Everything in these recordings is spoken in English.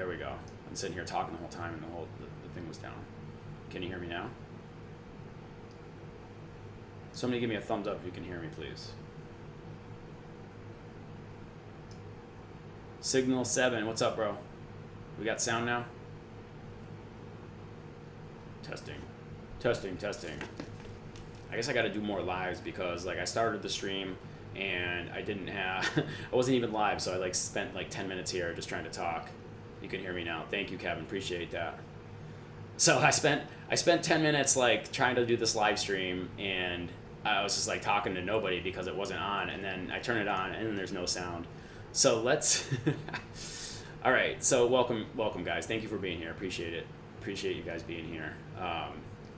there we go. I'm sitting here talking the whole time and the thing was down. Can you hear me now? Somebody give me a thumbs up if you can hear me, please. Signal 7, what's up, bro? We got sound now? Testing. I guess I got to do more lives because like I started the stream and I didn't have, I wasn't even live, so I like spent like 10 minutes here just trying to talk. You can hear me now. Thank you, Kevin. Appreciate that. So I spent 10 minutes like trying to do this live stream and I was just like talking to nobody because it wasn't on, and then I turn it on and then there's no sound. So let's all right, so welcome guys. Thank you for being here. Appreciate it. Appreciate you guys being here.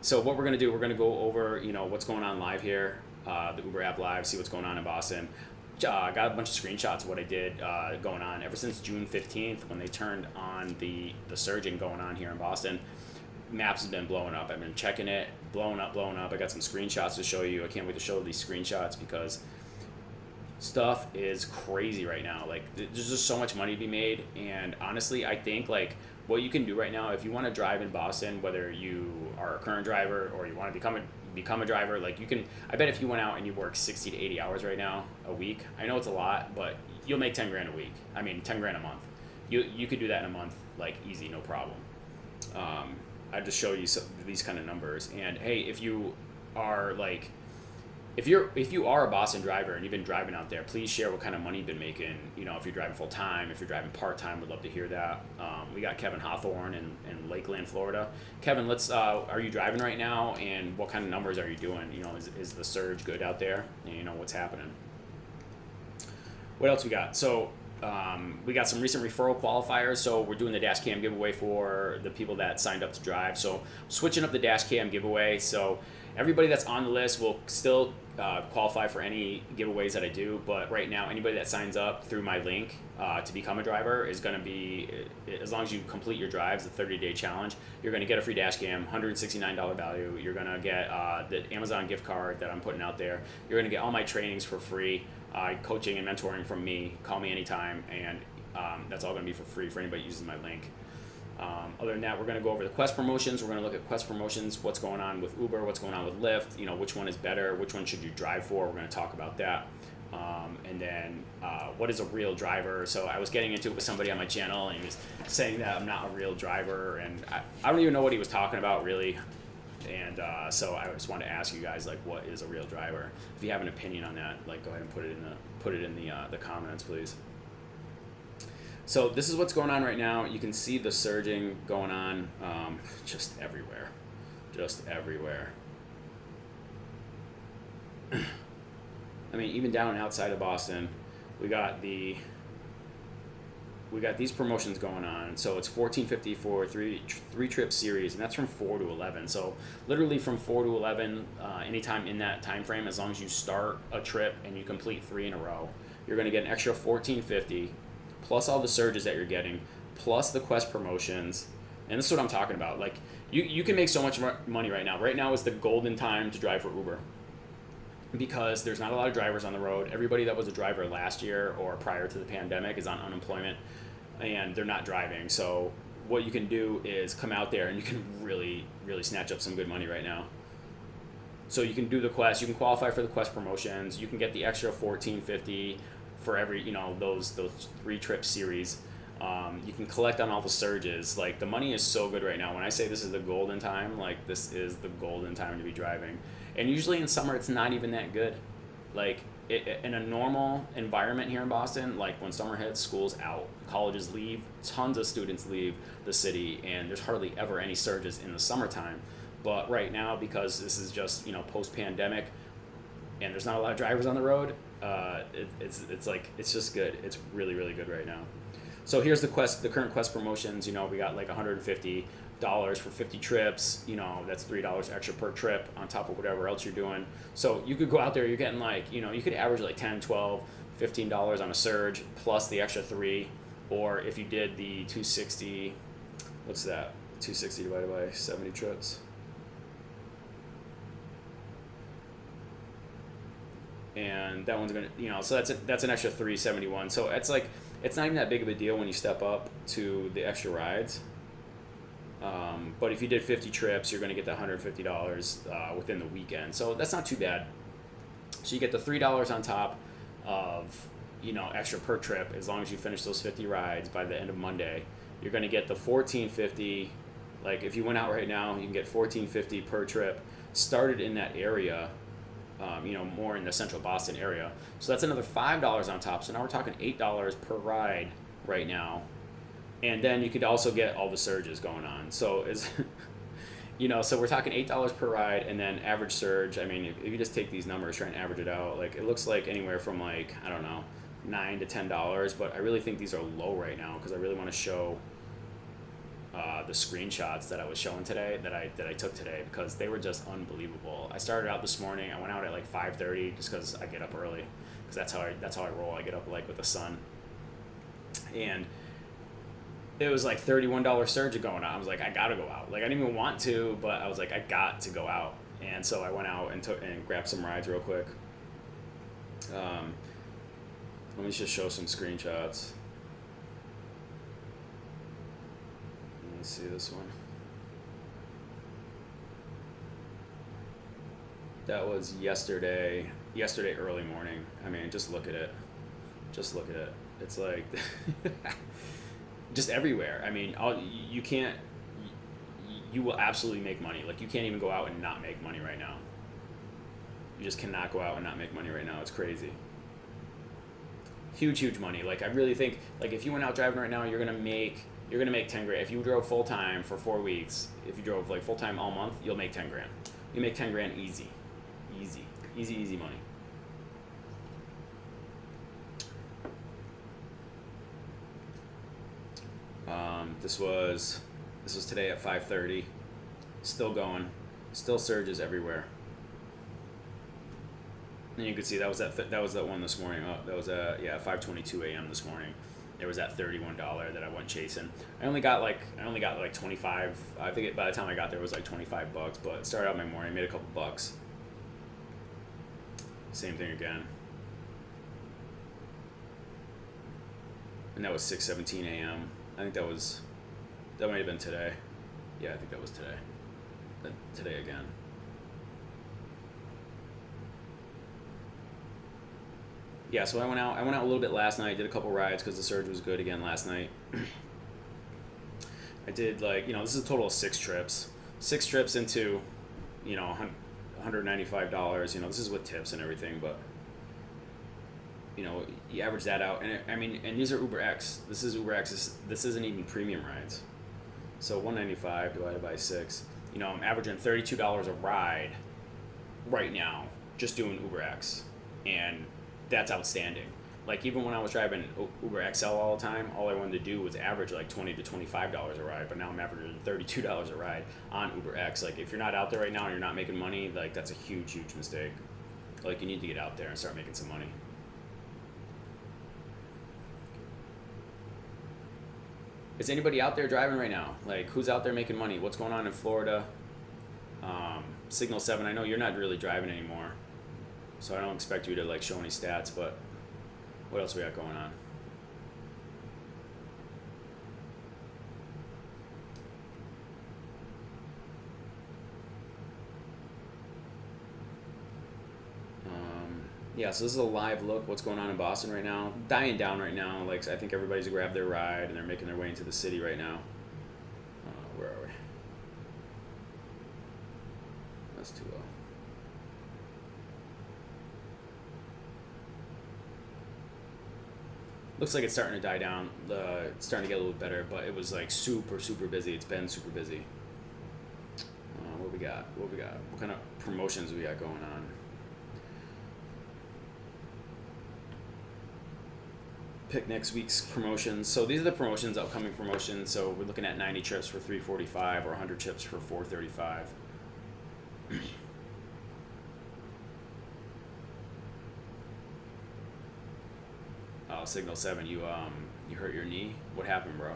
So what we're gonna do, we're gonna go over, you know, what's going on live here, the Uber app live, see what's going on in Boston. I got a bunch of screenshots of what I did going on ever since June 15th when they turned on the surging going on here in Boston. Maps has been blowing up. I've been checking it, blowing up. I got some screenshots to show you. I can't wait to show these screenshots because stuff is crazy right now. Like there's just so much money to be made, and honestly I think like what you can do right now if you want to drive in Boston, whether you are a current driver or you want to become a driver, like you can, I bet if you went out and you work 60 to 80 hours right now a week, I know it's a lot, but you'll make 10 grand a week. I mean 10 grand a month. You could do that in a month like easy, no problem. I just show you these kind of numbers, and hey, if you are like, if you are a Boston driver and you've been driving out there, please share what kind of money you've been making. You know, if you're driving full time, if you're driving part time, would love to hear that. We got Kevin Hawthorne in Lakeland, Florida. Kevin, let's. Are you driving right now, and what kind of numbers are you doing? You know, is the surge good out there? And you know what's happening. What else we got? So. We got some recent referral qualifiers, so we're doing the dash cam giveaway for the people that signed up to drive. So switching up the dash cam giveaway, so everybody that's on the list will still qualify for any giveaways that I do, but right now anybody that signs up through my link to become a driver is going to be, as long as you complete your drives, the 30-day challenge, you're going to get a free dash cam, $169 value. You're going to get the Amazon gift card that I'm putting out there. You're going to get all my trainings for free. Coaching and mentoring from me. Call me anytime, and that's all going to be for free for anybody who uses my link. Other than that, we're going to go over the Quest promotions. We're going to look at Quest promotions, what's going on with Uber, what's going on with Lyft, you know, which one is better, which one should you drive for. We're going to talk about that. And then what is a real driver? So I was getting into it with somebody on my channel, and he was saying that I'm not a real driver, and I don't even know what he was talking about really. And so I just wanted to ask you guys, like, what is a real driver? If you have an opinion on that, like, go ahead and put it in the comments, please. So this is what's going on right now. You can see the surging going on just everywhere. I mean, even down outside of Boston, we got these promotions going on. So it's $14.50 for three trip series, and that's from 4 to 11. So literally from 4 to 11, anytime in that time frame, as long as you start a trip and you complete 3 in a row, you're going to get an extra $14.50 plus all the surges that you're getting, plus the Quest promotions. And this is what I'm talking about. Like you can make so much money right now. Right now is the golden time to drive for Uber, because there's not a lot of drivers on the road. Everybody that was a driver last year or prior to the pandemic is on unemployment, and they're not driving. So what you can do is come out there and you can really snatch up some good money right now. So you can do the Quest, you can qualify for the Quest promotions, you can get the extra $14.50 for every, you know, those 3 trip series. You can collect on all the surges. Like, the money is so good right now. When I say this is the golden time, like, this is the golden time to be driving. And usually in summer it's not even that good. Like in a normal environment here in Boston, like when summer hits, school's out, colleges leave, tons of students leave the city, and there's hardly ever any surges in the summertime. But right now, because this is just, you know, post-pandemic and there's not a lot of drivers on the road, it's like, it's just good. It's really good right now. So here's the current Quest promotions. You know, we got like $150 for 50 trips. You know, that's $3 extra per trip on top of whatever else you're doing. So you could go out there, you're getting like, you know, you could average like $10, $12, $15 on a surge plus the extra 3. Or if you did the 260, what's that? 260 divided by 70 trips. And that one's gonna, you know, so that's an extra 371. So it's like, it's not even that big of a deal when you step up to the extra rides. But if you did 50 trips, you're going to get the $150 within the weekend. So that's not too bad. So you get the $3 on top of, extra per trip as long as you finish those 50 rides by the end of Monday. You're going to get the $14.50. Like if you went out right now, you can get $14.50 per trip started in that area, more in the central Boston area. So that's another $5 on top. So now we're talking $8 per ride right now. And then you could also get all the surges going on. So so we're talking $8 per ride, and then average surge. I mean, if you just take these numbers, try and average it out, like it looks like anywhere from like, I don't know, $9 to $10. But I really think these are low right now because I really want to show the screenshots that I was showing today, that I took today, because they were just unbelievable. I started out this morning. I went out at like 5:30 just because I get up early, because that's how I roll. I get up like with the sun, and it was like $31 surge going on. I was like, I gotta go out. Like I didn't even want to, but I was like, I got to go out. And so I went out and grabbed some rides real quick. Let me just show some screenshots. Let me see this one. That was yesterday early morning. I mean, just look at it. It's like just everywhere. I mean, you will absolutely make money. Like you can't even go out and not make money right now. You just cannot go out and not make money right now. It's crazy. Huge money. Like I really think, like if you went out driving right now, you're gonna make 10 grand. If you drove full time for 4 weeks, if you drove like full time all month, you'll make 10 grand. You make 10 grand easy money. This was today at 5:30. Still going. Still surges everywhere. And you can see that was that one this morning. Oh, that was 5:22 a.m. this morning. There was that $31 that I went chasing. I only got like 25. I think by the time I got there it was like $25, but it started out my morning, made a couple bucks. Same thing again. And that was 6:17 a.m. I think that might have been today. Yeah, I think that was today. Today again. Yeah, so I went out a little bit last night, did a couple rides because the surge was good again last night. I did this is a total of 6 trips. 6 trips into, $195. This is with tips and everything, but you average that out, and these are Uber X. This is Uber X. This isn't even premium rides. So $195 divided by 6. I'm averaging $32 a ride right now, just doing Uber X, and that's outstanding. Like even when I was driving Uber XL all the time, all I wanted to do was average like $20 to $25 a ride, but now I'm averaging $32 a ride on Uber X. Like if you're not out there right now and you're not making money, like that's a huge mistake. Like you need to get out there and start making some money. Is anybody out there driving right now? Like who's out there making money? What's going on in Florida? Signal 7, I know you're not really driving anymore, so I don't expect you to like show any stats, but what else we got going on? Yeah, so this is a live look. What's going on in Boston right now? Dying down right now. Like I think everybody's grabbed their ride and they're making their way into the city right now. Where are we? That's too low. Looks like it's starting to die down. It's starting to get a little better, but it was like super busy. It's been super busy. What we got? What kind of promotions we got going on? Pick next week's promotions. So these are the promotions, upcoming promotions. So we're looking at 90 trips for $345 or 100 trips for $435. Oh, Signal 7, you hurt your knee? What happened, bro?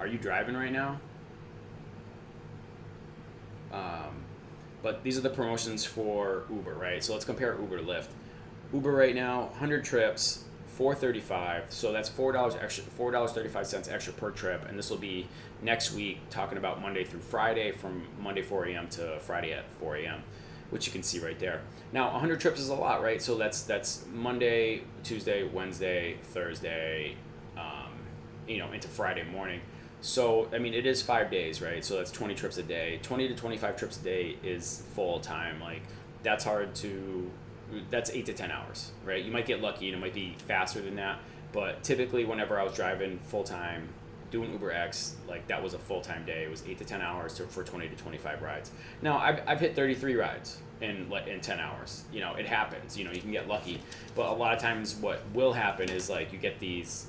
Are you driving right now? But these are the promotions for Uber, right? So let's compare Uber to Lyft. Uber right now, 100 trips $4.35. So that's $4 extra, $4.35 extra per trip, and this will be next week, talking about Monday through Friday, from Monday 4 a.m. to Friday at 4 a.m., which you can see right there. Now, 100 trips is a lot, right? So that's Monday, Tuesday, Wednesday, Thursday, into Friday morning. So, I mean, it is 5 days, right? So that's 20 trips a day. 20 to 25 trips a day is full time. Like, that's 8 to 10 hours, right? You might get lucky and it might be faster than that. But typically, whenever I was driving full time, doing Uber X, like, that was a full time day. It was 8 to 10 hours for 20 to 25 rides. Now, I've hit 33 rides in 10 hours. It happens. You can get lucky. But a lot of times what will happen is, like, you get these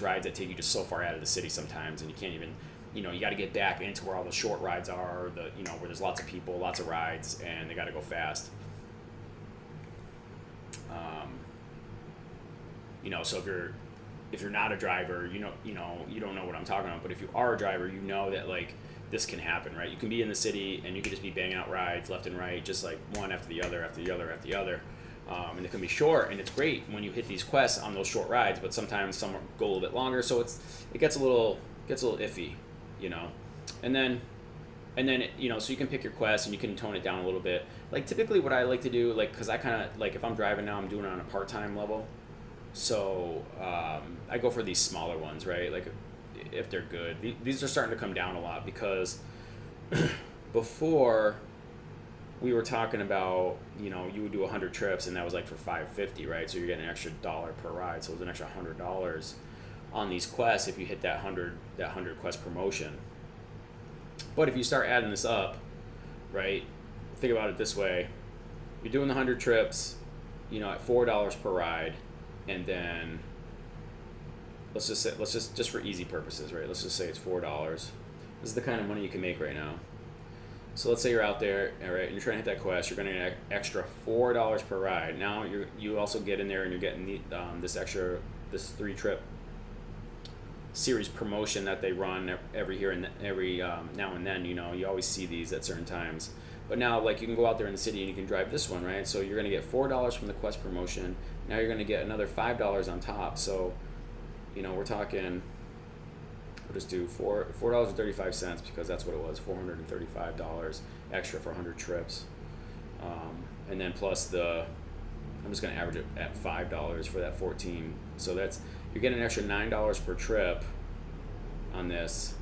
rides that take you just so far out of the city sometimes, and you can't even, you got to get back into where all the short rides are, where there's lots of people, lots of rides, and they got to go fast. So if you're not a driver, you don't know what I'm talking about. But if you are a driver, you know that, like, this can happen, right? You can be in the city and you can just be banging out rides left and right, just like one after the other, after the other, after the other. And it can be short, and it's great when you hit these quests on those short rides, but sometimes some go a little bit longer, so it gets a little iffy, and then so you can pick your quest and you can tone it down a little bit. Like, typically what I like to do, like, because I kind of, like, if I'm driving now, I'm doing it on a part-time level, so I go for these smaller ones, right? Like, if they're good. These are starting to come down a lot, because before we were talking about, you would do 100 trips and that was like for $5.50, right? So you're getting an extra $1 per ride. So it was an extra $100 on these quests if you hit that 100 quest promotion. But if you start adding this up, right? Think about it this way. You're doing the 100 trips, at $4 per ride, and then let's just for easy purposes, right? Let's just say it's $4. This is the kind of money you can make right now. So let's say you're out there, all right, and you're trying to hit that quest. You're going to get an extra $4 per ride. Now you also get in there and you're getting this 3-trip series promotion that they run every now and then. You always see these at certain times. But now, like, you can go out there in the city and you can drive this one, right? So you're going to get $4 from the quest promotion. Now you're going to get another $5 on top. So, we're talking. We'll just do $4.35 because that's what it was, $435 extra for 100 trips, and then plus I'm just going to average it at $5 for that 14. So you're getting an extra $9 per trip on this,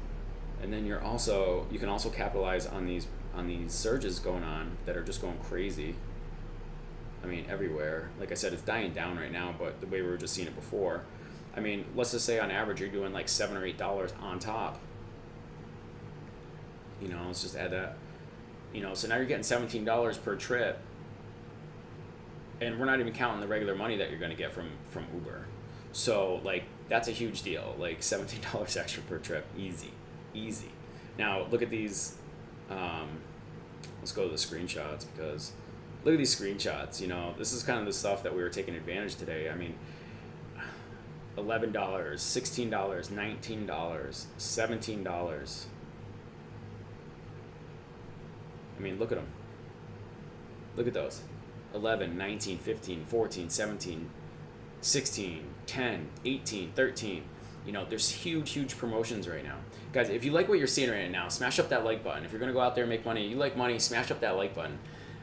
and then you can also capitalize on these surges going on that are just going crazy. I mean, everywhere. Like I said, it's dying down right now, but the way we were just seeing it before. I mean, let's just say on average you're doing like $7 or $8 on top. Let's just add that. So now you're getting $17 per trip, and we're not even counting the regular money that you're going to get from Uber. So, like, that's a huge deal. Like, $17 extra per trip, easy. Now look at these. Let's go to the screenshots, because look at these screenshots. This is kind of the stuff that we were taking advantage today. I mean, $11, $16, $19, $17. I mean, look at them. Look at those. 11, 19, 15, 14, 17, 16, 10, 18, 13. There's huge promotions right now. Guys, if you like what you're seeing right now, smash up that like button. If you're going to go out there and make money, you like money, smash up that like button.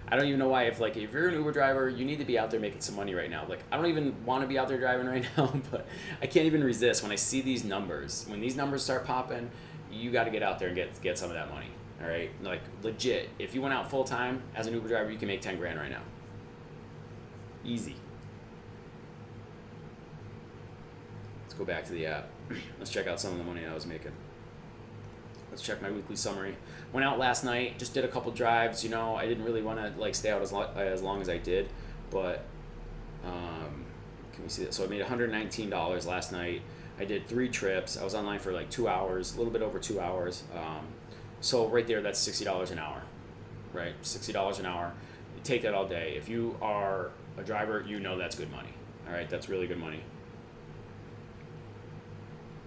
I don't even know why, if you're an Uber driver, you need to be out there making some money right now. Like, I don't even want to be out there driving right now, but I can't even resist when I see these numbers. When these numbers start popping, you got to get out there and get some of that money. All right? Like, legit. If you went out full time as an Uber driver, you can make 10 grand right now. Easy. Let's go back to the app. Let's check out some of the money I was making. Let's check my weekly summary. Went out last night, just did a couple drives. I didn't really want to stay out as long as I did, but can we see that? So I made $119 last night. I did 3 trips. I was online for like 2 hours, a little bit over 2 hours. So right there, that's $60 an hour, right? $60 an hour. You take that all day. If you are a driver, that's good money. All right, that's really good money.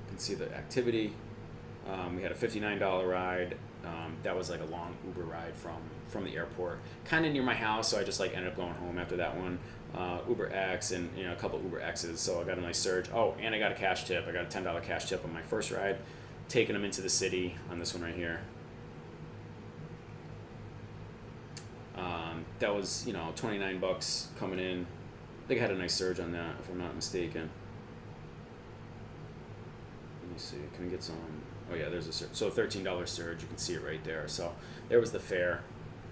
You can see the activity. We had a $59 ride That was like a long Uber ride from the airport, kind of near my house. So I just like ended up going home after that one. Uber X and a couple Uber X's. So I got a nice surge. Oh, and I got a cash tip. I got a $10 cash tip on my first ride, taking them into the city on this one right here. That was 29 bucks coming in. I think I had a nice surge on that, if I'm not mistaken. Let me see. Can we get some? Oh yeah, there's a surge. So $13 surge. You can see it right there. So there was the fare.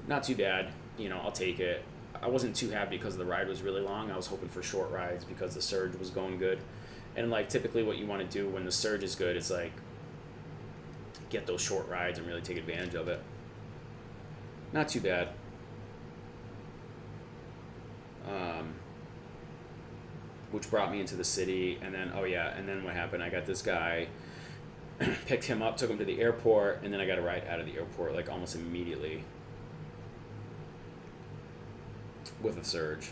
Not too bad. I'll take it. I wasn't too happy because the ride was really long. I was hoping for short rides because the surge was going good. And like typically what you want to do when the surge is good is like get those short rides and really take advantage of it. Not too bad. Which brought me into the city, and then and then what happened? I got this guy, picked him up, took him to the airport, and then I got a ride out of the airport like almost immediately with a surge.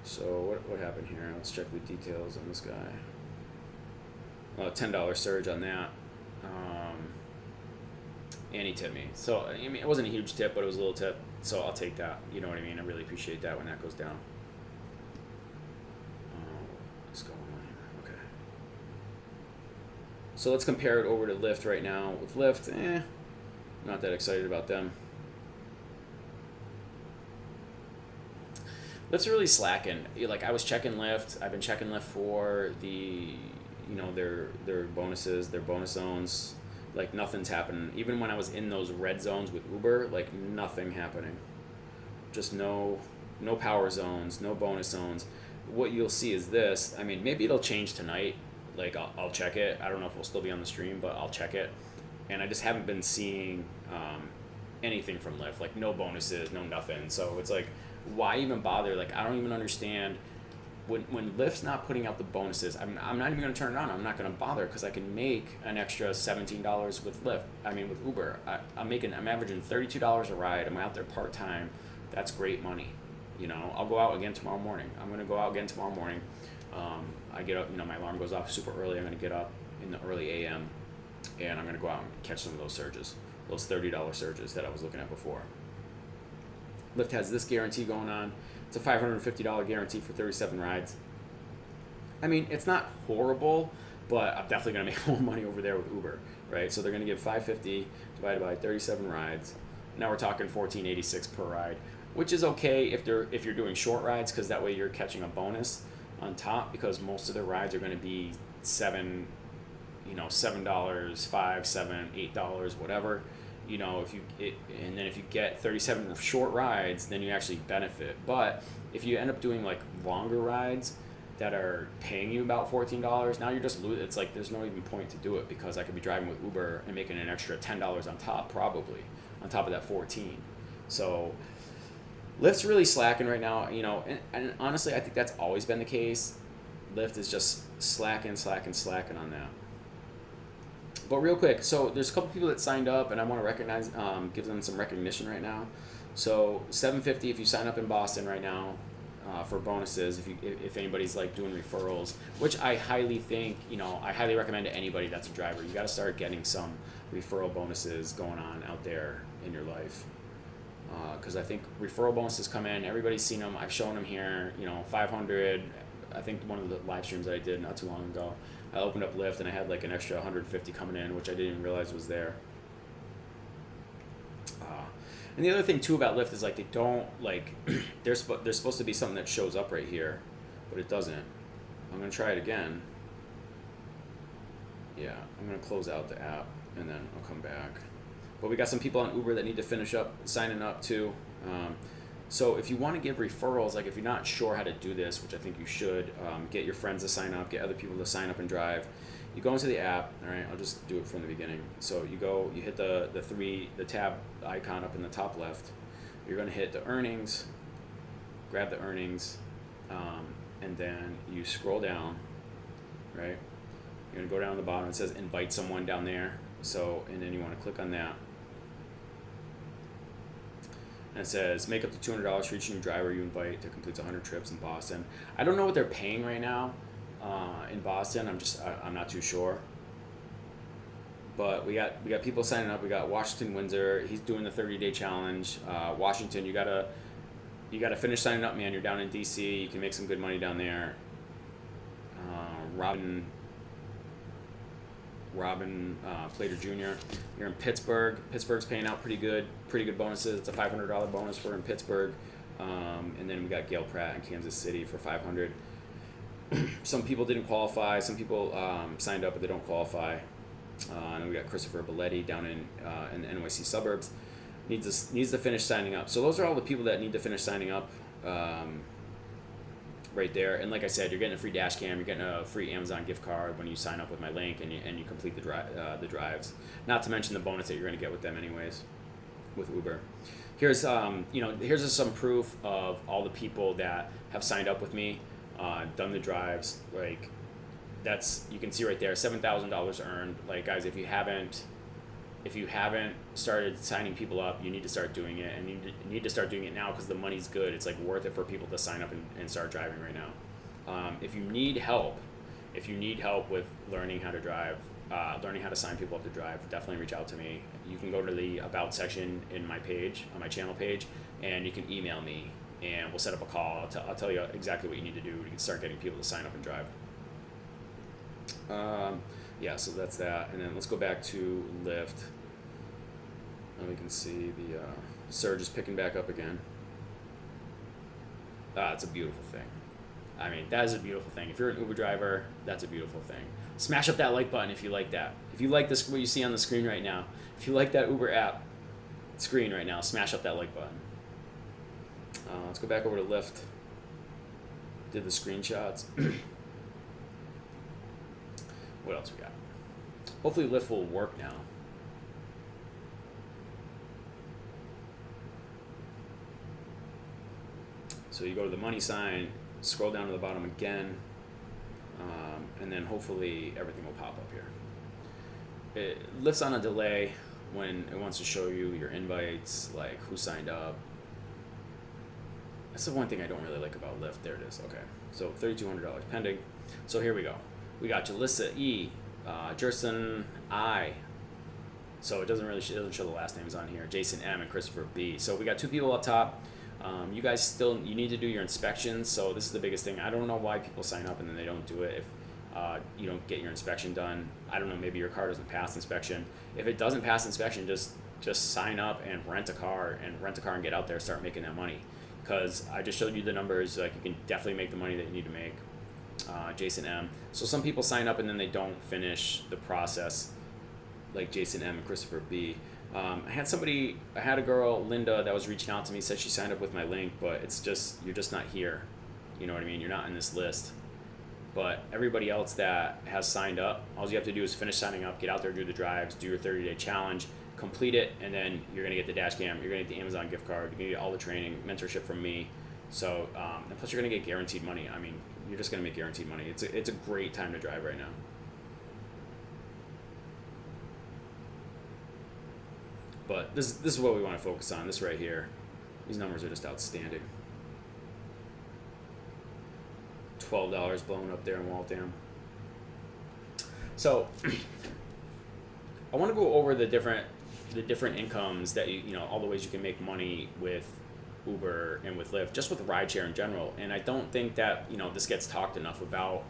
So what happened here? Let's check the details on this guy. $10 surge on that, and he tipped me. So I mean, it wasn't a huge tip, but it was a little tip. So I'll take that. You know what I mean? I really appreciate that when that goes down. What's going on here? Okay. So let's compare it over to Lyft right now. With Lyft, not that excited about them. Lyft's really slacking. Like I was checking Lyft. I've been checking Lyft for the, their bonuses, their bonus zones. Like nothing's happening. Even when I was in those red zones with Uber, like nothing happening. Just no power zones, no bonus zones. What you'll see is this. I mean, maybe it'll change tonight. Like I'll check it. I don't know if we'll still be on the stream, but I'll check it. And I just haven't been seeing anything from Lyft. Like no bonuses, no nothing. So it's like, why even bother? Like I don't even understand. When Lyft's not putting out the bonuses, I'm not even going to turn it on. I'm not going to bother because I can make an extra $17 with Lyft. I mean, with Uber, I'm averaging $32 a ride. I'm out there part time. That's great money. I'll go out again tomorrow morning. I'm going to go out again tomorrow morning. I get up. My alarm goes off super early. I'm going to get up in the early AM, and I'm going to go out and catch some of those surges, those $30 surges that I was looking at before. Lyft has this guarantee going on. It's a $550 guarantee for 37 rides. I mean, it's not horrible, but I'm definitely going to make more money over there with Uber, right? So they're going to give $550 divided by 37 rides. Now we're talking $14.86 per ride, which is okay if you're doing short rides, because that way you're catching a bonus on top, because most of their rides are going to be $7, $5, $7, $8, whatever. And then if you get 37 short rides, then you actually benefit. But if you end up doing like longer rides that are paying you about $14, now you're just losing. It's like there's no even point to do it, because I could be driving with Uber and making an extra $10 on top, probably on top of that 14. So Lyft's really slacking right now, and honestly, I think that's always been the case. Lyft is just slacking on that. But real quick, so there's a couple people that signed up, and I want to recognize, give them some recognition right now. So $750 if you sign up in Boston right now for bonuses. If anybody's like doing referrals, which I highly think, I highly recommend to anybody that's a driver. You got to start getting some referral bonuses going on out there in your life, because I think referral bonuses come in. Everybody's seen them. I've shown them here. 500. I think one of the live streams that I did not too long ago, I opened up Lyft and I had like an extra 150 coming in, which I didn't even realize was there. And the other thing too about Lyft is like they don't like there's supposed to be something that shows up right here, but it doesn't. I'm gonna try it again. Yeah, I'm gonna close out the app and then I'll come back. But we got some people on Uber that need to finish up signing up too. So if you want to give referrals, like if you're not sure how to do this, which I think you should, get your friends to sign up, get other people to sign up and drive. You go into the app, all right, I'll just do it from the beginning. So you hit the tab icon up in the top left. You're going to hit the earnings, grab the earnings, and then you scroll down, right? You're going to go down to the bottom. It says invite someone down there. So, and then you want to click on that. And it says make up to $200 for each new driver you invite that completes 100 trips in Boston. I don't know what they're paying right now in Boston. I'm not too sure. But we got people signing up. We got Washington Windsor. He's doing the 30-day challenge. Washington, you gotta finish signing up, man. You're down in DC. You can make some good money down there. Robin Plater Jr. You're in Pittsburgh. Pittsburgh's paying out pretty good bonuses. It's a $500 bonus for in Pittsburgh. And then we got Gail Pratt in Kansas City for $500. Some people didn't qualify. Some people signed up but they don't qualify. And we got Christopher Belletti down in the NYC suburbs. Needs to finish signing up. So those are all the people that need to finish signing up. Right there, and like I said, you're getting a free dash cam, you're getting a free Amazon gift card when you sign up with my link and you complete the drives. Not to mention the bonus that you're going to get with them anyways, with Uber. Here's here's just some proof of all the people that have signed up with me, done the drives. Like you can see right there, $7,000 earned. Like guys, if you haven't started signing people up, you need to start doing it, and you need to start doing it now because the money's good. It's like worth it for people to sign up and start driving right now. If you need help with learning how to drive, learning how to sign people up to drive, definitely reach out to me. You can go to the About section in my page, on my channel page, and you can email me, and we'll set up a call. I'll tell you exactly what you need to do to start getting people to sign up and drive. Yeah, so that's that. And then let's go back to Lyft. And we can see the surge is picking back up again. It's a beautiful thing. I mean, that is a beautiful thing. If you're an Uber driver, that's a beautiful thing. Smash up that like button if you like that. If you like this, what you see on the screen right now, if you like that Uber app screen right now, smash up that like button. Let's go back over to Lyft. Did the screenshots. What else we got? Hopefully Lyft will work now. So you go to the money sign, scroll down to the bottom again, and then hopefully everything will pop up here. Lyft's on a delay when it wants to show you your invites, like who signed up. That's the one thing I don't really like about Lyft. There it is. Okay, so $3,200 pending. So here we go. We got Jalissa E, Jerson I. So it doesn't show the last names on here. Jason M and Christopher B. So we got two people up top. You guys you need to do your inspections. So this is the biggest thing. I don't know why people sign up and then they don't do it. If you don't get your inspection done, I don't know. Maybe your car doesn't pass inspection. If it doesn't pass inspection, just sign up and rent a car and get out there, start making that money. Because I just showed you the numbers. Like, you can definitely make the money that you need to make. Jason M. So some people sign up and then they don't finish the process, like Jason M and Christopher B. I had a girl, Linda, that was reaching out to me, said she signed up with my link, but you're just not here. You know what I mean? You're not in this list. But everybody else that has signed up, all you have to do is finish signing up, get out there, do the drives, do your 30-day challenge, complete it, and then you're going to get the dash cam, you're going to get the Amazon gift card, you're going to get all the training, mentorship from me. So, and plus you're going to get guaranteed money. I mean, you're just going to make guaranteed money. It's a great time to drive right now. But this is what we want to focus on. This right here. These numbers are just outstanding. $12 blowing up there in Waltham. So I want to go over the different incomes that all the ways you can make money with Uber and with Lyft, just with rideshare in general. And I don't think that this gets talked enough about.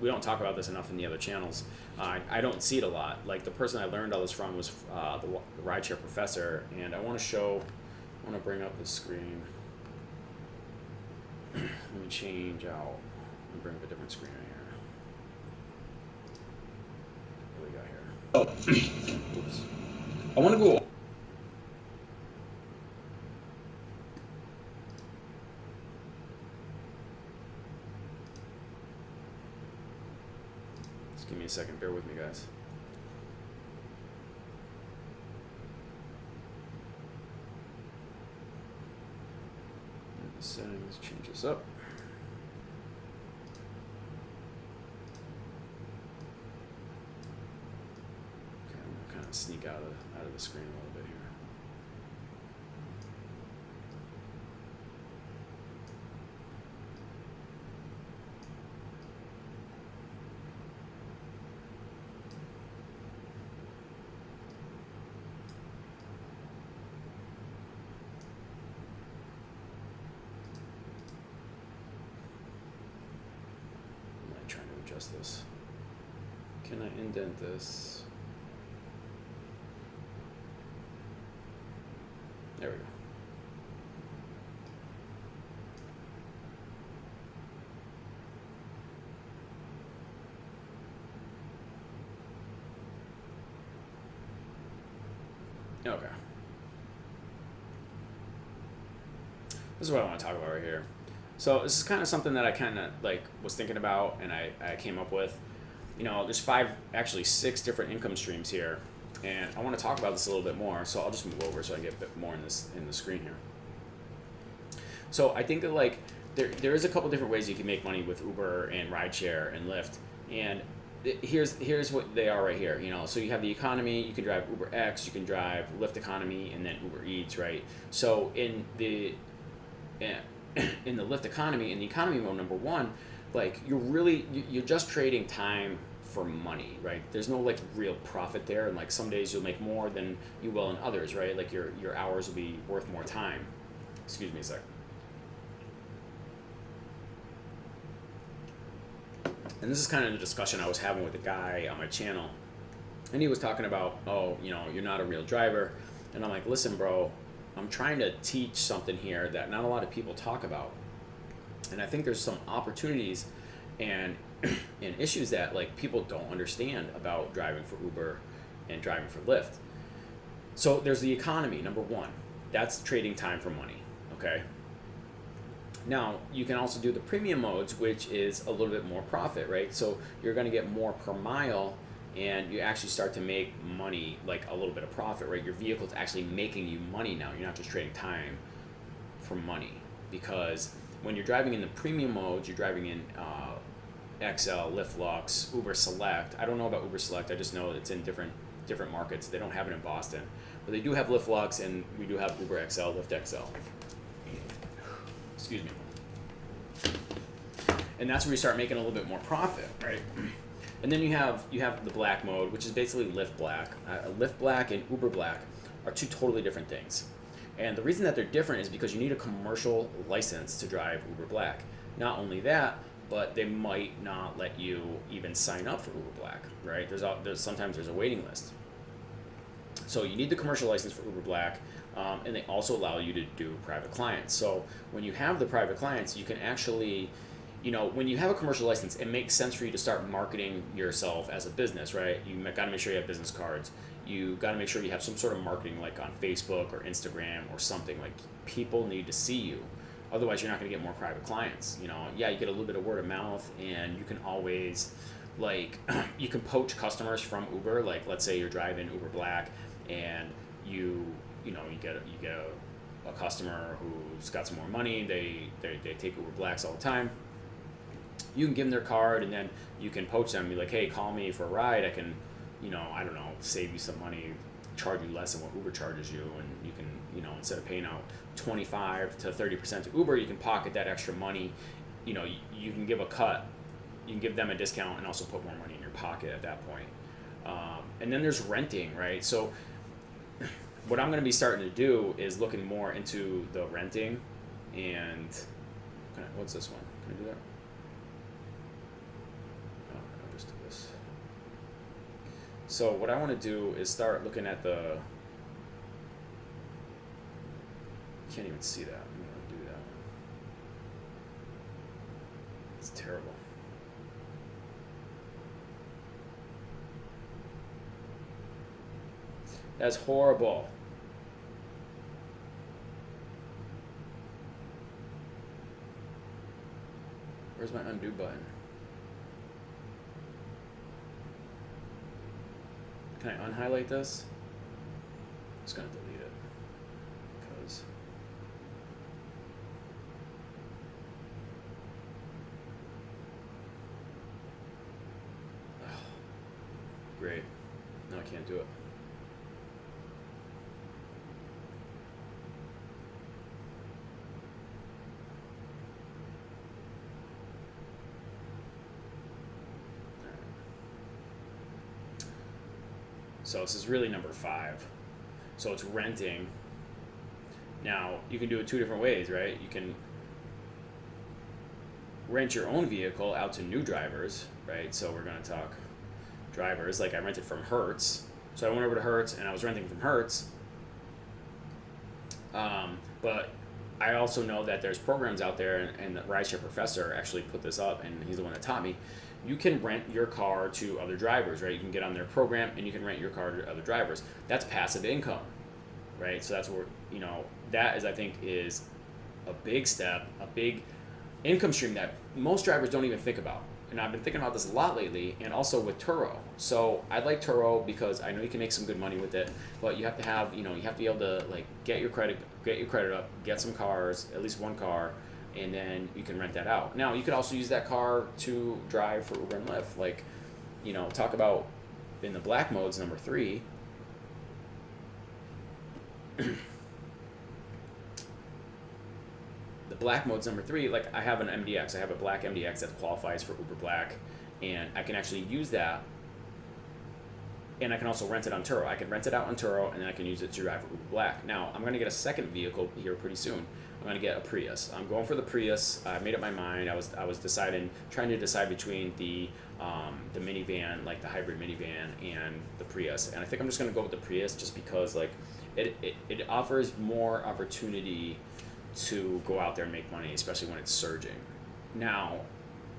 We don't talk about this enough in the other channels. I don't see it a lot. Like, the person I learned all this from was the rideshare professor, and I want to bring up the screen. Let me change out. Let me bring up a different screen right here. What do we got here? Oops. I want to go. Give me a second, bear with me, guys. The settings, change this up. Okay, I'm gonna kind of sneak out of the screen a little bit here. Where's this? Can I indent this? There we go. Okay. This is what I want to talk about right here. So this is kind of something that I kind of like was thinking about, and I came up with. You know, there's actually six different income streams here, and I want to talk about this a little bit more. So I'll just move over so I get a bit more in the screen here. So I think that like there is a couple different ways you can make money with Uber and Rideshare and Lyft, and here's what they are right here. You know, so you have the economy, you can drive Uber X, you can drive Lyft economy, and then Uber Eats, right? So in the Lyft economy, in the economy mode, number one, like you're just trading time for money, right? There's no like real profit there, and like some days you'll make more than you will in others, right? Like your hours will be worth more time. Excuse me a sec. And this is kind of the discussion I was having with a guy on my channel, and he was talking about, oh, you know, you're not a real driver, and I'm like, listen, bro, I'm trying to teach something here that not a lot of people talk about, and I think there's some opportunities and issues that like people don't understand about driving for Uber and driving for Lyft. So there's the economy, number one. That's trading time for money, okay? Now, you can also do the premium modes, which is a little bit more profit, right? So you're going to get more per mile, and you actually start to make money, like a little bit of profit, right? Your vehicle's actually making you money now. You're not just trading time for money, because when you're driving in the premium modes, you're driving in XL, Lyft Lux, Uber Select. I don't know about Uber Select. I just know it's in different markets. They don't have it in Boston, but they do have Lyft Lux, and we do have Uber XL, Lyft XL. Excuse me. And that's where you start making a little bit more profit, right? And then you have the black mode, which is basically Lyft Black. Lyft Black and Uber Black are two totally different things. And the reason that they're different is because you need a commercial license to drive Uber Black. Not only that, but they might not let you even sign up for Uber Black, right? Sometimes there's a waiting list. So you need the commercial license for Uber Black, and they also allow you to do private clients. So when you have the private clients, you can actually, you know, when you have a commercial license, it makes sense for you to start marketing yourself as a business, right? You got to make sure you have business cards. You got to make sure you have some sort of marketing, like on Facebook or Instagram or something. Like, people need to see you. Otherwise, you're not going to get more private clients. You know, yeah, you get a little bit of word of mouth, and you can always, like, you can poach customers from Uber. Like, let's say you're driving Uber Black, and you get a customer who's got some more money. They take Uber Blacks all the time. You can give them their card, and then you can poach them and be like, hey, call me for a ride. I can, you know, I don't know, save you some money, charge you less than what Uber charges you, and you can, you know, instead of paying out 25 to 30% to Uber, you can pocket that extra money. You know, you can give a cut, you can give them a discount, and also put more money in your pocket at that point. And then there's renting, right? So what I'm going to be starting to do is looking more into the renting, and what's this one? Can I do that? Oh, I'll just do this. So what I want to do is start looking at the, you can't even see that. I'm going to do that. It's terrible. That's horrible. Where's my undo button? Can I unhighlight this? I'm just gonna delete it because great. No, I can't do it. So this is really number 5. So it's renting. Now you can do it 2 different ways, right? You can rent your own vehicle out to new drivers, right? So we're going to talk drivers. Like I rented from Hertz. So I went over to Hertz and I was renting from Hertz. But I also know that there's programs out there, and the Rideshare professor actually put this up, and he's the one that taught me. You can rent your car to other drivers, right? You can get on their program and you can rent your car to other drivers. That's passive income, right? So that's where, that is, I think, is a big step, a big income stream that most drivers don't even think about. And I've been thinking about this a lot lately, and also with Turo. So I like Turo because I know you can make some good money with it, but you have to have, you have to be able to like get your credit up, get some cars, at least one car, and then you can rent that out. Now you could also use that car to drive for Uber and Lyft. Like, talk about in the black modes, number 3. The black mode's number 3. Like I have an MDX, I have a black MDX that qualifies for Uber Black, and I can actually use that, and I can also rent it on Turo. I can rent it out on Turo, and then I can use it to drive for Uber Black. Now I'm going to get a second vehicle here pretty soon. I'm going to get a Prius. I'm going for the Prius. I made up my mind. I was trying to decide between the minivan, like the hybrid minivan, and the Prius, and I think I'm just going to go with the Prius just because like it offers more opportunity to go out there and make money, especially when it's surging. Now,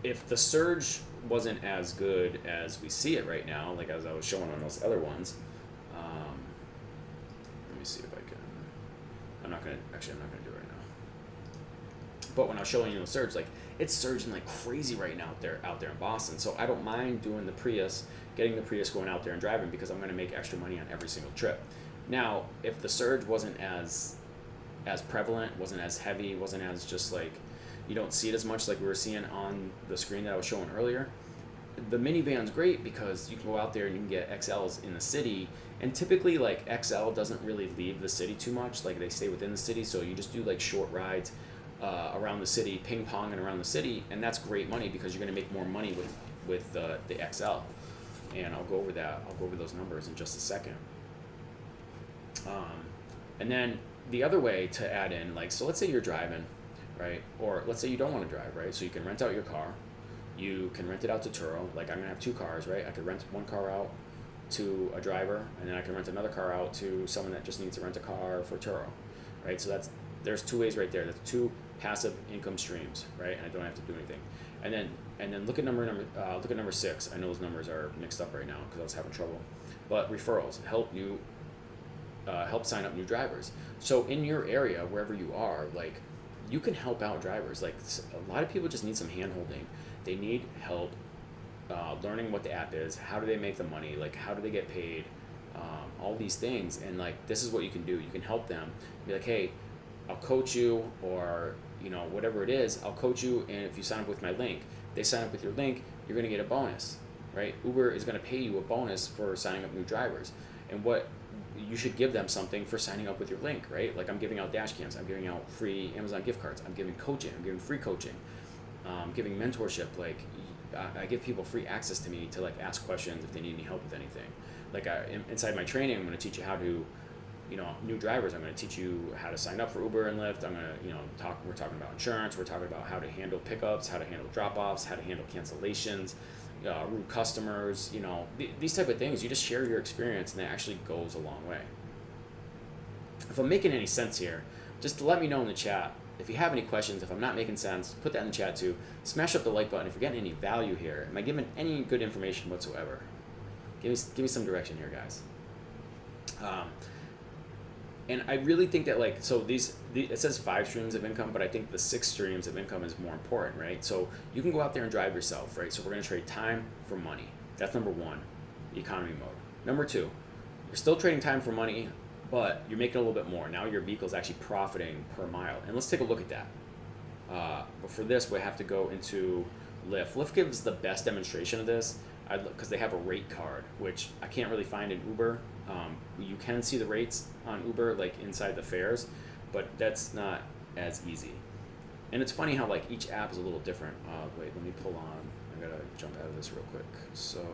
if the surge wasn't as good as we see it right now, like as I was showing on those other ones, let me see if I can. I'm not gonna do it right now. But when I was showing you the surge, like it's surging like crazy right now out there in Boston. So I don't mind doing the Prius, getting the Prius, going out there and driving, because I'm gonna make extra money on every single trip. Now, if the surge wasn't as prevalent, wasn't as heavy, wasn't as just like, you don't see it as much like we were seeing on the screen that I was showing earlier, the minivan's great because you can go out there and you can get XLs in the city, and typically like XL doesn't really leave the city too much, like they stay within the city, so you just do like short rides around the city, ping-ponging around the city, and that's great money because you're going to make more money with the XL. And I'll go over those numbers in just a second. And then the other way to add in, like, so let's say you're driving, right? Or let's say you don't want to drive, right? So you can rent out your car. You can rent it out to Turo. Like I'm going to have 2 cars, right? I could rent one car out to a driver, and then I can rent another car out to someone that just needs to rent a car for Turo, right? So there's 2 ways right there. That's 2 passive income streams, right? And I don't have to do anything. And then look at number 6. I know those numbers are mixed up right now because I was having trouble. But referrals help sign up new drivers. So in your area, wherever you are, like you can help out drivers. Like a lot of people just need some hand holding. They need help learning what the app is. How do they make the money? Like how do they get paid? All these things. And like this is what you can do. You can help them. Be like, hey, I'll coach you, or whatever it is, I'll coach you, and if you sign up with my link, they sign up with your link, you're gonna get a bonus, right? Uber is gonna pay you a bonus for signing up new drivers. And what you should give them something for signing up with your link, right? Like I'm giving out dash cams, I'm giving out free Amazon gift cards, I'm giving coaching, I'm giving free coaching, I'm giving mentorship. Like I give people free access to me to like ask questions if they need any help with anything. Like inside my training, I'm going to teach you how to, new drivers, I'm going to teach you how to sign up for Uber and Lyft. I'm going to, we're talking about insurance, we're talking about how to handle pickups, how to handle drop-offs, how to handle cancellations, rude customers, these type of things. You just share your experience, and that actually goes a long way. If I'm making any sense here, just let me know in the chat. If you have any questions, if I'm not making sense, put that in the chat too. Smash up the like button if you're getting any value here. Am I giving any good information whatsoever? Give me some direction here, guys. And I really think that it says 5 streams of income, but I think the 6 streams of income is more important, right? So you can go out there and drive yourself, right? So we're going to trade time for money. That's number 1, the economy mode. Number 2, you're still trading time for money, but you're making a little bit more. Now your vehicle is actually profiting per mile. And let's take a look at that. But for this, we have to go into Lyft. Lyft gives the best demonstration of this because they have a rate card, which I can't really find in Uber. You can see the rates on Uber like inside the fares, but that's not as easy. And it's funny how like each app is a little different. Wait, let me pull on. I gotta jump out of this real quick. So,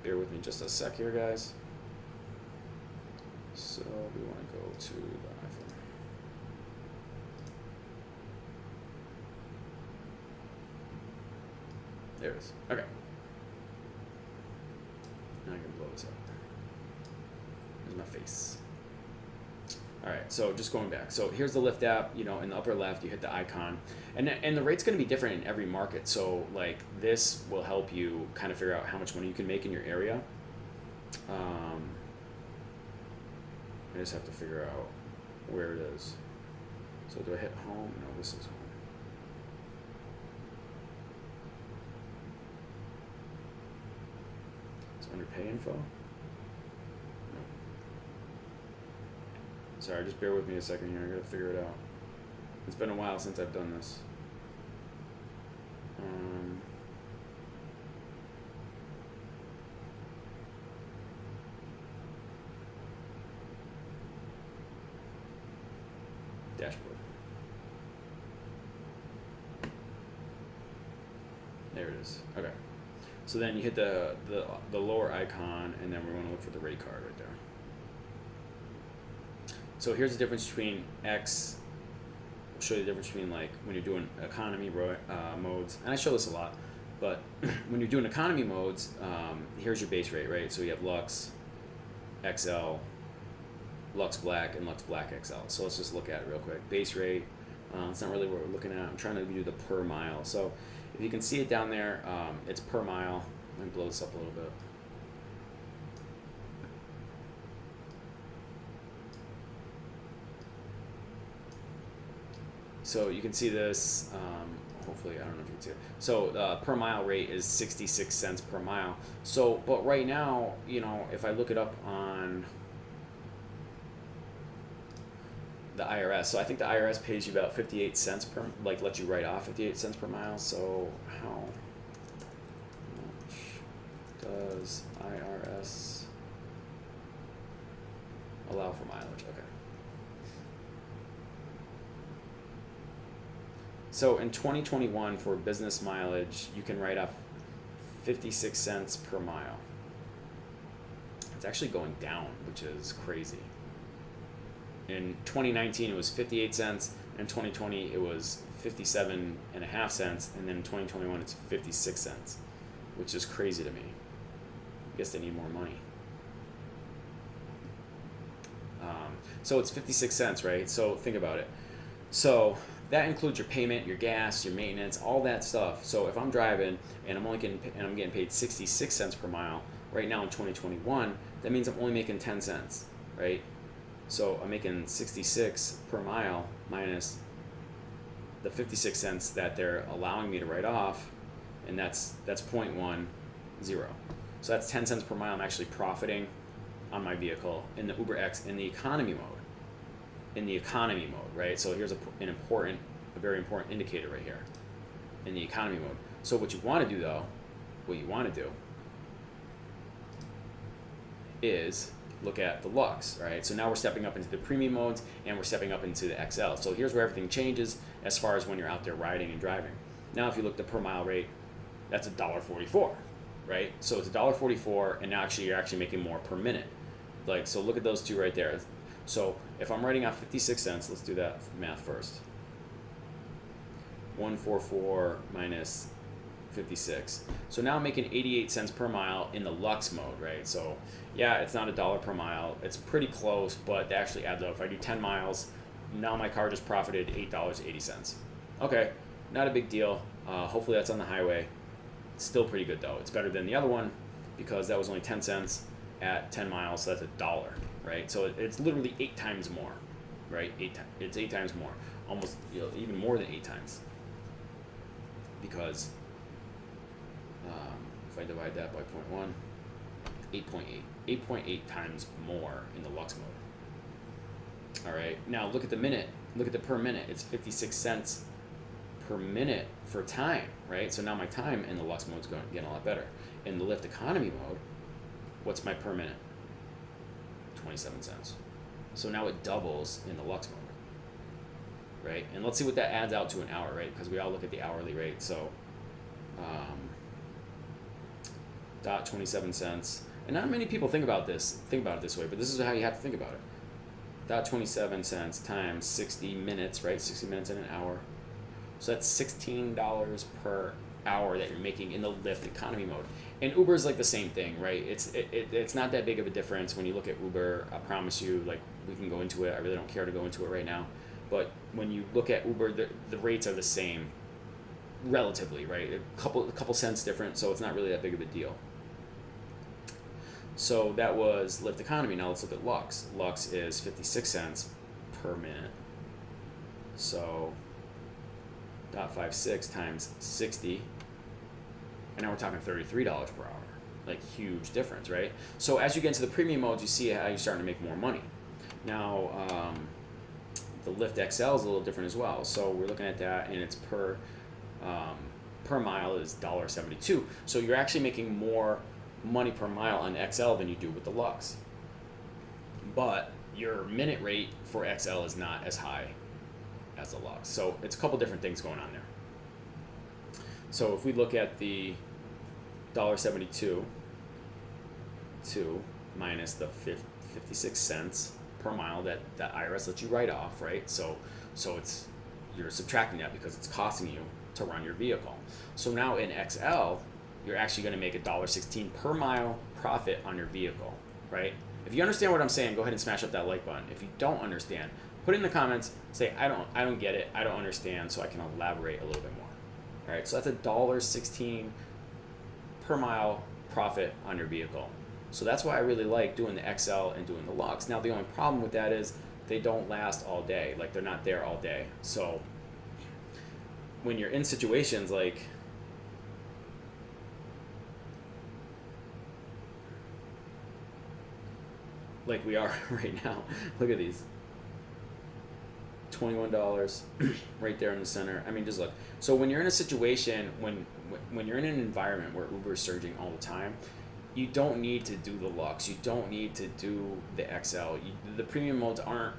bear with me just a sec here, guys. So we want to go to the iPhone. There it is. Okay. Now I can blow this up. There's my face. All right, so just going back. So here's the Lyft app. You know, in the upper left, you hit the icon, and the rate's going to be different in every market. So like this will help you kind of figure out how much money you can make in your area. I just have to figure out where it is. So do I hit home? No, this is home. It's under pay info. No. Sorry, just bear with me a second here. I gotta figure it out. It's been a while since I've done this. Dashboard. There it is. Okay. So then you hit the lower icon, and then we want to look for the rate card right there. So here's the difference between X. I'll show you the difference between like when you're doing economy modes, and I show this a lot, but when you're doing economy modes, here's your base rate, right? So you have Lux, XL, Lux Black, and Lux Black XL. So let's just look at it real quick. Base rate, it's not really what we're looking at. I'm trying to do the per mile. So if you can see it down there, it's per mile. Let me blow this up a little bit. So you can see this, hopefully, I don't know if you can see it. So per mile rate is 66 cents per mile. So, but right now, you know, if I look it up on the IRS, so I think the IRS pays you about 58 cents per, like lets you write off 58 cents per mile. So how much does IRS allow for mileage? Okay. So in 2021 for business mileage, you can write off 56 cents per mile. It's actually going down, which is crazy. In 2019, it was 58 cents. In 2020, it was 57.5 cents. And then in 2021, it's 56 cents, which is crazy to me. I guess they need more money. So it's 56 cents, right? So think about it. So that includes your payment, your gas, your maintenance, all that stuff. So if I'm driving and I'm getting paid 66 cents per mile right now in 2021, that means I'm only making 10 cents, right? So I'm making 66 per mile minus the 56 cents that they're allowing me to write off, and that's 0.10. So that's 10 cents per mile. I'm actually profiting on my vehicle in the Uber X in the economy mode. In the economy mode, right? So here's a very important indicator right here in the economy mode. So what you want to do though, is look at the Lux, right? So now we're stepping up into the premium modes and we're stepping up into the XL. So here's where everything changes as far as when you're out there riding and driving. Now if you look at the per mile rate, that's $1.44, right? So it's $1.44, and now you're actually making more per minute. Like, so look at those two right there. So if I'm writing out 56 cents, let's do that math first. 144 minus 56. So now I'm making 88 cents per mile in the Lux mode, right? So yeah, it's not $1 per mile. It's pretty close, but that actually adds up. If I do 10 miles, now my car just profited $8.80. Okay, not a big deal. Hopefully that's on the highway. It's still pretty good though. It's better than the other one because that was only 10 cents at 10 miles, so that's $1, right? So it's literally 8 times more, right? It's 8 times more, almost, you know, even more than 8 times. Because if I divide that by 0.1, 8.8 times more in the Lux mode. All right, now look at the minute, look at the per minute. It's 56 cents per minute for time, right? So now my time in the Lux mode is getting a lot better. In the Lyft economy mode, what's my per minute? 27 cents. So now it doubles in the Lux mode, right? And let's see what that adds out to an hour, right? Because we all look at the hourly rate. So dot 27 cents. And not many people think about it this way, but this is how you have to think about it. $1.27 times 60 minutes, right? 60 minutes in an hour. So that's $16 per hour that you're making in the Lyft economy mode. And Uber is like the same thing, right? It's not that big of a difference when you look at Uber. I promise you, like, we can go into it. I really don't care to go into it right now. But when you look at Uber, the rates are the same relatively, right? A couple cents different, so it's not really that big of a deal. So that was Lyft economy. Now let's look at Lux. Lux is 56 cents per minute. So 0.56 times 60, and now we're talking $33 per hour. Like, huge difference, right? So as you get into the premium modes, you see how you're starting to make more money. Now the Lyft XL is a little different as well. So we're looking at that, and it's per mile is $1.72. So you're actually making more money per mile on XL than you do with the Lux. But your minute rate for XL is not as high as the Lux. So it's a couple different things going on there. So if we look at the $1.72 minus the 56 cents per mile that IRS lets you write off, right? So it's, you're subtracting that because it's costing you to run your vehicle. So now in XL, you're actually going to make $1.16 per mile profit on your vehicle, right? If you understand what I'm saying, go ahead and smash up that like button. If you don't understand, put it in the comments, say, I don't get it, I don't understand, so I can elaborate a little bit more. All right, so that's $1.16 per mile profit on your vehicle. So that's why I really like doing the XL and doing the Lux. Now, the only problem with that is they don't last all day. Like, they're not there all day. So when you're in situations like we are right now, look at these. $21 right there in the center. I mean, just look. So when you're in a situation, when you're in an environment where Uber is surging all the time, you don't need to do the Lux. You don't need to do the XL. The premium modes aren't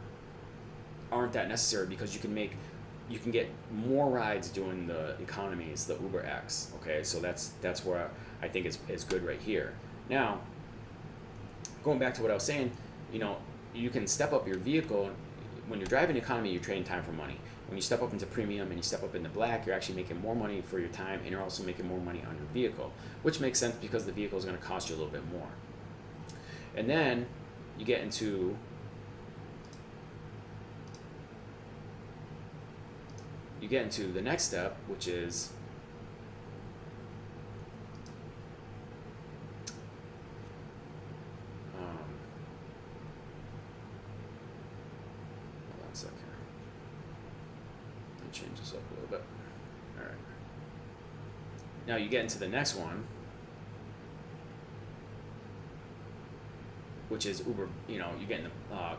that necessary because you can get more rides doing the economies, the Uber X. Okay, so that's where I think it's good right here. Now, going back to what I was saying, you can step up your vehicle. When you're driving economy, you're trading time for money. When you step up into premium and you step up into black, you're actually making more money for your time, and you're also making more money on your vehicle, which makes sense because the vehicle is going to cost you a little bit more. And then you get into the next step, which is change this up a little bit. All right. Now you get into the next one, which is Uber. You get in the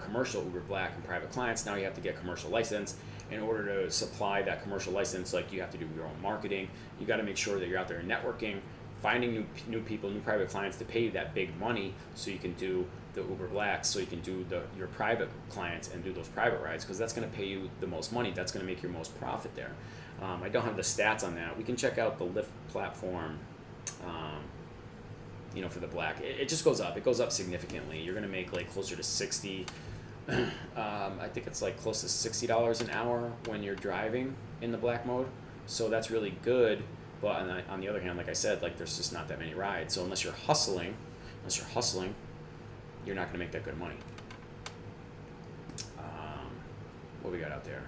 commercial Uber Black and private clients. Now you have to get commercial license. In order to supply that commercial license, like, you have to do your own marketing. You got to make sure that you're out there networking, finding new people, new private clients to pay you that big money, so you can do the Uber Blacks, so you can do your private clients and do those private rides, because that's going to pay you the most money. That's going to make your most profit there. I don't have the stats on that. We can check out the Lyft platform, for the Black. It just goes up. It goes up significantly. You're going to make like closer to 60. I think it's like close to $60 an hour when you're driving in the Black mode. So that's really good. But on the other hand, like I said, like, there's just not that many rides. So unless you're hustling, you're not going to make that good money. What we got out there?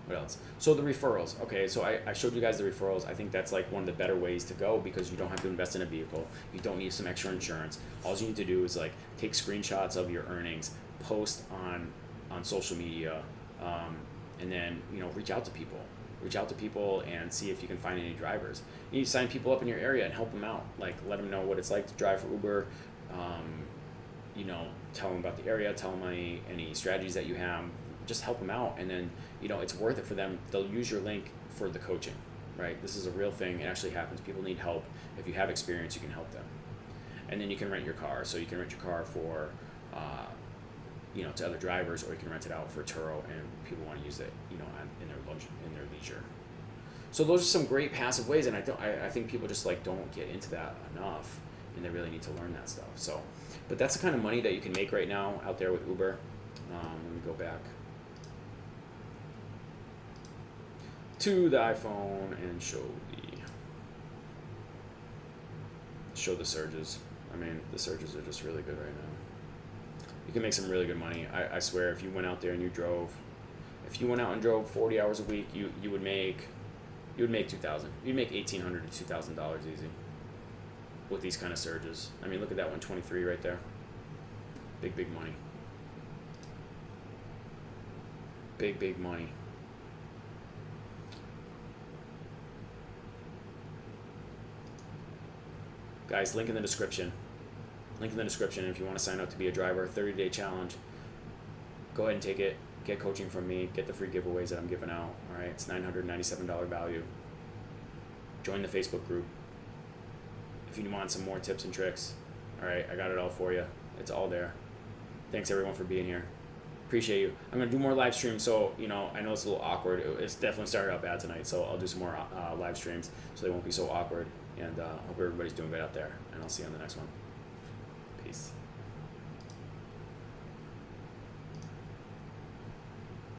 What else? So the referrals. Okay, so I showed you guys the referrals. I think that's like one of the better ways to go, because you don't have to invest in a vehicle. You don't need some extra insurance. All you need to do is like take screenshots of your earnings, post on social media, and then reach out to people. Reach out to people and see if you can find any drivers. You need to sign people up in your area and help them out. Like, let them know what it's like to drive for Uber. Tell them about the area. Tell them any strategies that you have. Just help them out, and then it's worth it for them. They'll use your link for the coaching, right? This is a real thing. It actually happens. People need help. If you have experience, you can help them. And then you can rent your car. So you can rent your car for to other drivers, or you can rent it out for Turo, and people want to use it in their leisure. So those are some great passive ways, and I think people just don't get into that enough, and they really need to learn that stuff. So, but that's the kind of money that you can make right now out there with Uber. Let me go back to the iPhone and show the surges. I mean, the surges are just really good right now. You can make some really good money. I swear, if you went out there and you drove, if you went out and drove 40 hours a week, you would make $2,000. You'd make $1,800 to $2,000 easy with these kind of surges. I mean, look at that 123 right there. Big money. Big money. Guys, link in the description. Link in the description if you want to sign up to be a driver. 30-day challenge. Go ahead and take it. Get coaching from me. Get the free giveaways that I'm giving out. All right, it's $997 value. Join the Facebook group if you want some more tips and tricks. All right, I got it all for you. It's all there. Thanks everyone for being here. Appreciate you. I'm gonna do more live streams, so I know it's a little awkward. It's definitely started out bad tonight, so I'll do some more live streams so they won't be so awkward. And hope everybody's doing good out there. And I'll see you on the next one. Peace.